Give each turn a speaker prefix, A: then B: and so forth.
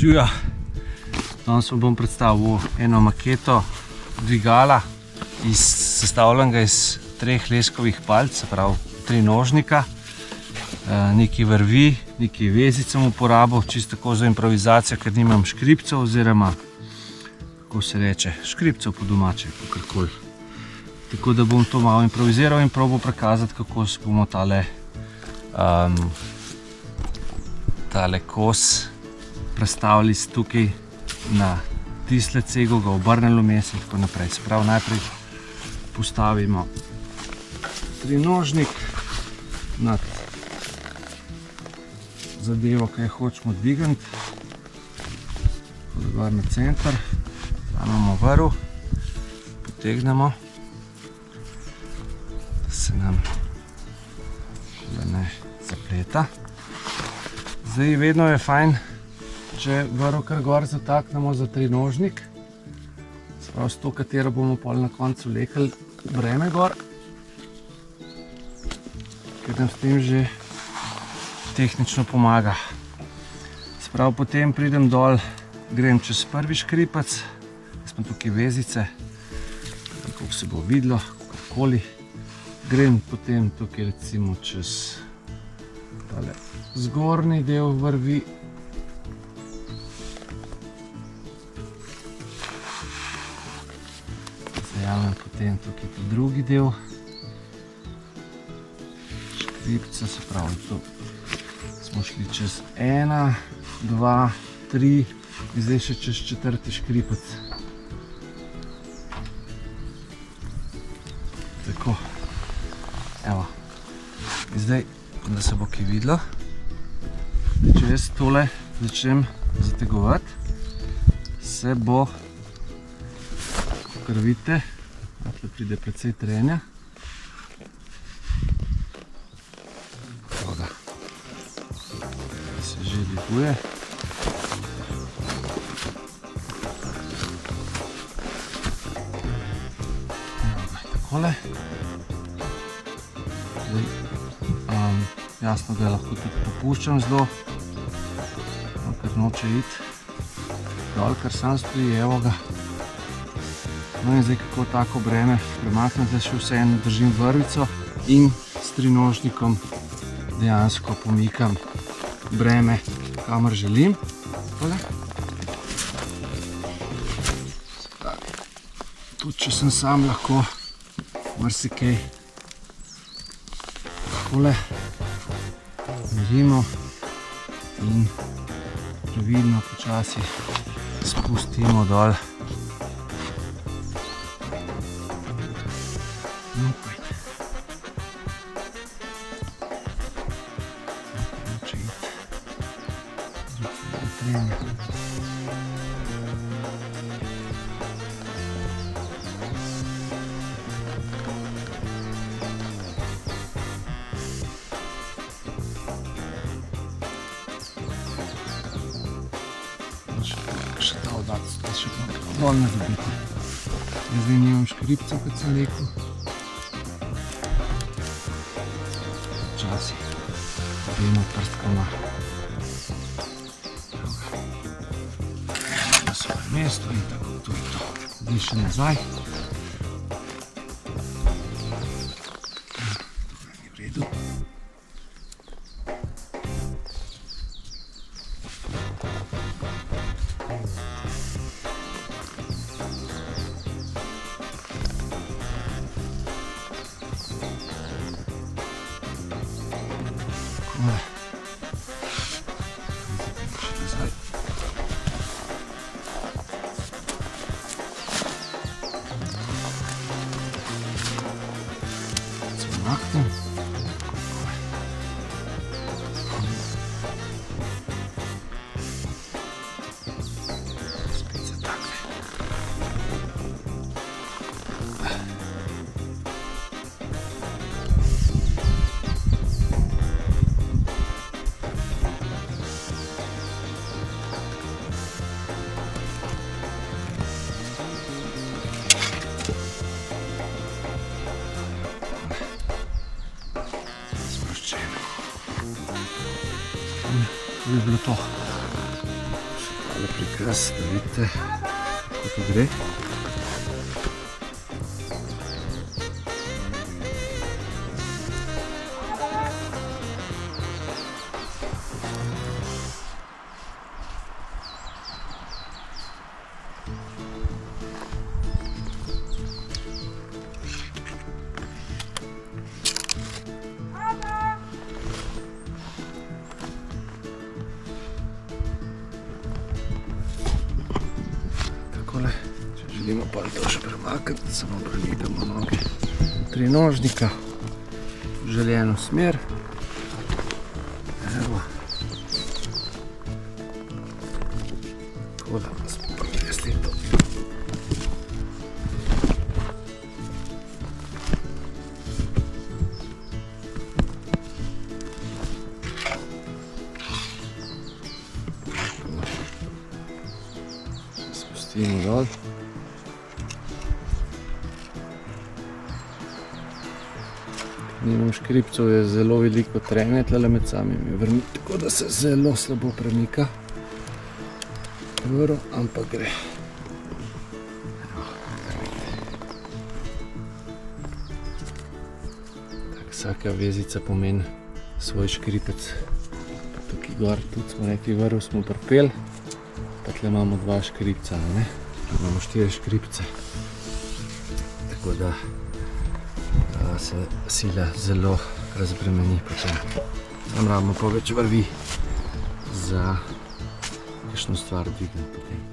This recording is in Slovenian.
A: Čuja, danes vam bom predstavil eno maketo dvigala sestavljenega iz 3 leskovih palic, se pravi 3 nožnika, nekaj vrvi, nekaj vezic sem uporabil, čisto tako za improvizacijo, ker nimam škripcev oziroma, kako se reče, škripcev po domače, kakorkoli. Tako da bom to malo improviziral in probal prikazati, kako bomo tale kos prestavili tukaj na tisle cego, ga obrnili vmes in tako naprej. Se pravi, najprej postavimo 3 nožnik nad zadevo, ki jo hočemo dvigniti, gor na center, vzamemo vrv, potegnemo, da se nam ne zapleta. Zdaj, vedno je fajn, če vrv kar gor zataknemo za 3 nožnik, se pravi s to, katero bomo pol na koncu vlekli breme gor, ker nam s tem že tehnično pomaga. Se pravi, potem pridem dol, grem čez prvi škripec, jaz imam tukaj vezice, kako se bo videlo, kakorkoli. Grem potem tukaj recimo čez tale zgornji del vrvi. Zajamem potem tukaj ta drugi del škripca, se pravi, to smo šli čez 1, 2, 3 in zdaj še čez 4. škripec. Tako, evo, in zdaj, da se bo kaj videlo, če jaz tole začnem zategovati, se bo, kar vidite, tukaj pride precej trenja. Voda se že dviguje. Takole. Jasno, da lahko tudi popuščam zelo, ker noče iti dol, ker sam stoji, evo ga. No in zdaj, kako tako breme premaknem, zdaj še vseeno držim vrvico in s 3 nožnikom dejansko pomikam breme, kamor želim. Tudi če sem sam, lahko marsikaj takole merimo in previdno počasi spustimo dol. Še ta odac, da še dol ne zabiti. Jaz zdaj nimam škripcev, kot sem rekel. Včasih dajmo prstkama na svoje mesto in tako to je to. Zdaj še nazaj. Tukaj ni v redu. Zmaknem. Spet zatakne. To bi bilo to. Tale prikaz, da vidite, kako to gre. Če želimo pa to še premakati, samo premikamo noge trinožnika v željeno smer. Evo. Tako da smo prinesli to. Spustimo dol. Nimam škripcev, je zelo veliko trenja tlele med samimi vrvmi, tako da se zelo slabo premika vrv, ampak gre. Vsaka vezica pomeni svoj škripec. Tukaj gor tudi smo rekli, vrv smo pripeli, pa tle imamo 2 škripca, ne? Imamo 4 škripce. Tako da se sila zelo razbremeni potem. Tam rabimo pa več vrvi za kakšno stvar dvigniti potem.